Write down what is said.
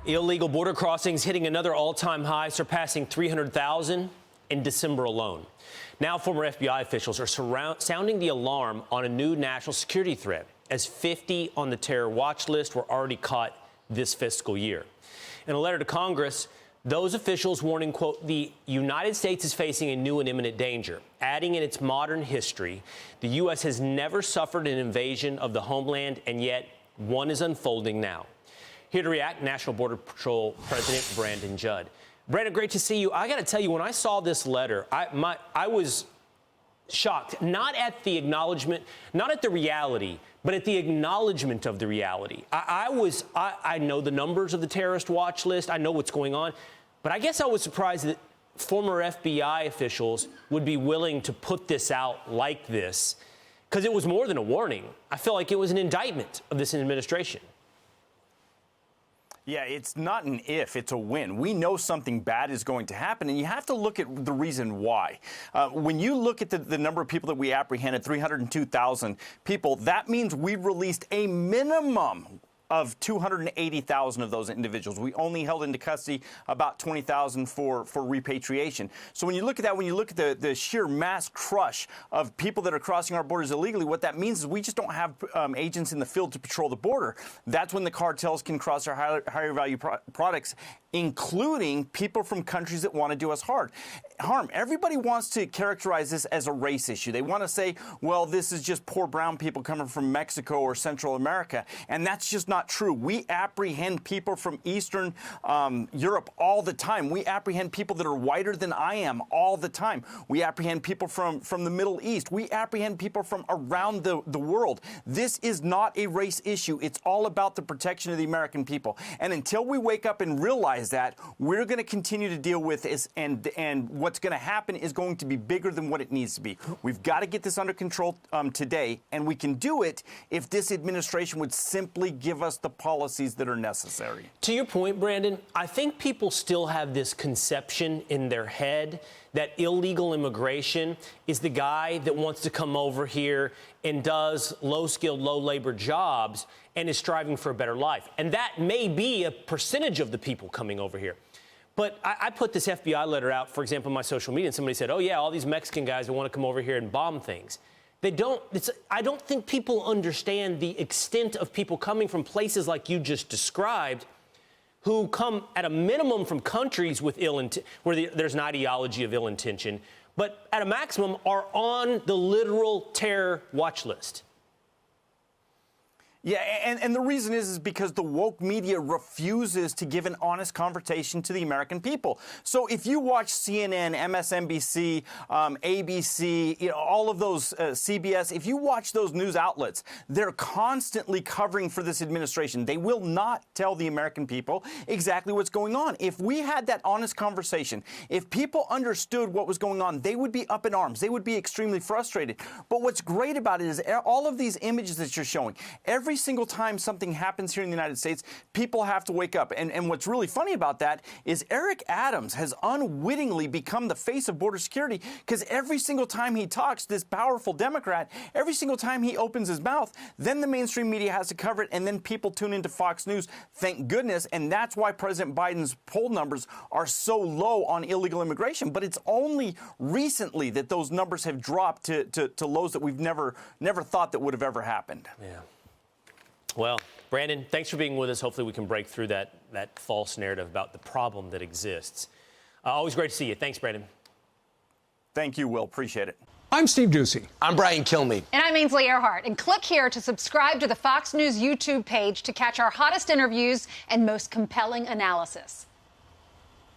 Illegal border crossings hitting another all-time high, surpassing 300,000 in December alone. Now, former FBI officials are sounding the alarm on a new national security threat, as 50 on the terror watch list were already caught this fiscal year. In a letter to Congress, those officials warning, quote, the United States is facing a new and imminent danger, adding in its modern history, the U.S. has never suffered an invasion of the homeland, and yet one is unfolding now. Here to react, National Border Patrol President Brandon Judd. Brandon, great to see you. I got to tell you, when I saw this letter, I was shocked, not at the acknowledgement, not at the reality, but at the acknowledgement of the reality. I know the numbers of the terrorist watch list. I know what's going on. But I guess I was surprised that former FBI officials would be willing to put this out like this, because it was more than a warning. I feel like it was an indictment of this administration. Yeah, it's not an if, it's a when. We know something bad is going to happen, and you have to look at the reason why. When you look at the number of people that we apprehended, 302,000 people, that means we released a minimum of 280,000 of those individuals. We only held into custody about 20,000 for repatriation. So when you look at that, when you look at the sheer mass crush of people that are crossing our borders illegally, what that means is we just don't have agents in the field to patrol the border. That's when the cartels can cross our higher value products, including people from countries that want to do us harm. Everybody wants to characterize this as a race issue. They want to say, well, this is just poor brown people coming from Mexico or Central America, and that's just not true. We apprehend people from Eastern Europe all the time. We apprehend people that are whiter than I am all the time. We apprehend people from the Middle East. We apprehend people from around the world. This is not a race issue. It's all about the protection of the American people. And until we wake up and realize that, we're going to continue to deal with this, and what's going to happen is going to be bigger than what it needs to be. We've got to get this under control today, and we can do it if this administration would simply give us the policies that are necessary. To your point, Brandon, I think people still have this conception in their head that illegal immigration is the guy that wants to come over here and does low-skilled, low-labor jobs and is striving for a better life. And that may be a percentage of the people coming over here. But I put this FBI letter out, for example, on my social media, and somebody said, oh, yeah, all these Mexican guys that want to come over here and bomb things. I don't think people understand the extent of people coming from places like you just described, who come at a minimum from countries with where there's an ideology of ill intention, but at a maximum are on the literal terror watch list. Yeah, and the reason is because the woke media refuses to give an honest conversation to the American people. So if you watch CNN, MSNBC, ABC, all of those, CBS, if you watch those news outlets, they're constantly covering for this administration. They will not tell the American people exactly what's going on. If we had that honest conversation, if people understood what was going on, they would be up in arms. They would be extremely frustrated. But what's great about it is all of these images that you're showing, every single time something happens here in the United States, people have to wake up. And what's really funny about that is Eric Adams has unwittingly become the face of border security, because every single time he talks, this powerful Democrat, every single time he opens his mouth, then the mainstream media has to cover it, and then people tune into Fox News. Thank goodness. And that's why President Biden's poll numbers are so low on illegal immigration. But it's only recently that those numbers have dropped to lows that we've never thought that would have ever happened. Yeah. Well, Brandon, thanks for being with us. Hopefully we can break through that false narrative about the problem that exists. Always great to see you. Thanks, Brandon. Thank you, Will. Appreciate it. I'm Steve Ducey. I'm Brian Kilmeade. And I'm Ainsley Earhart. And click here to subscribe to the Fox News YouTube page to catch our hottest interviews and most compelling analysis.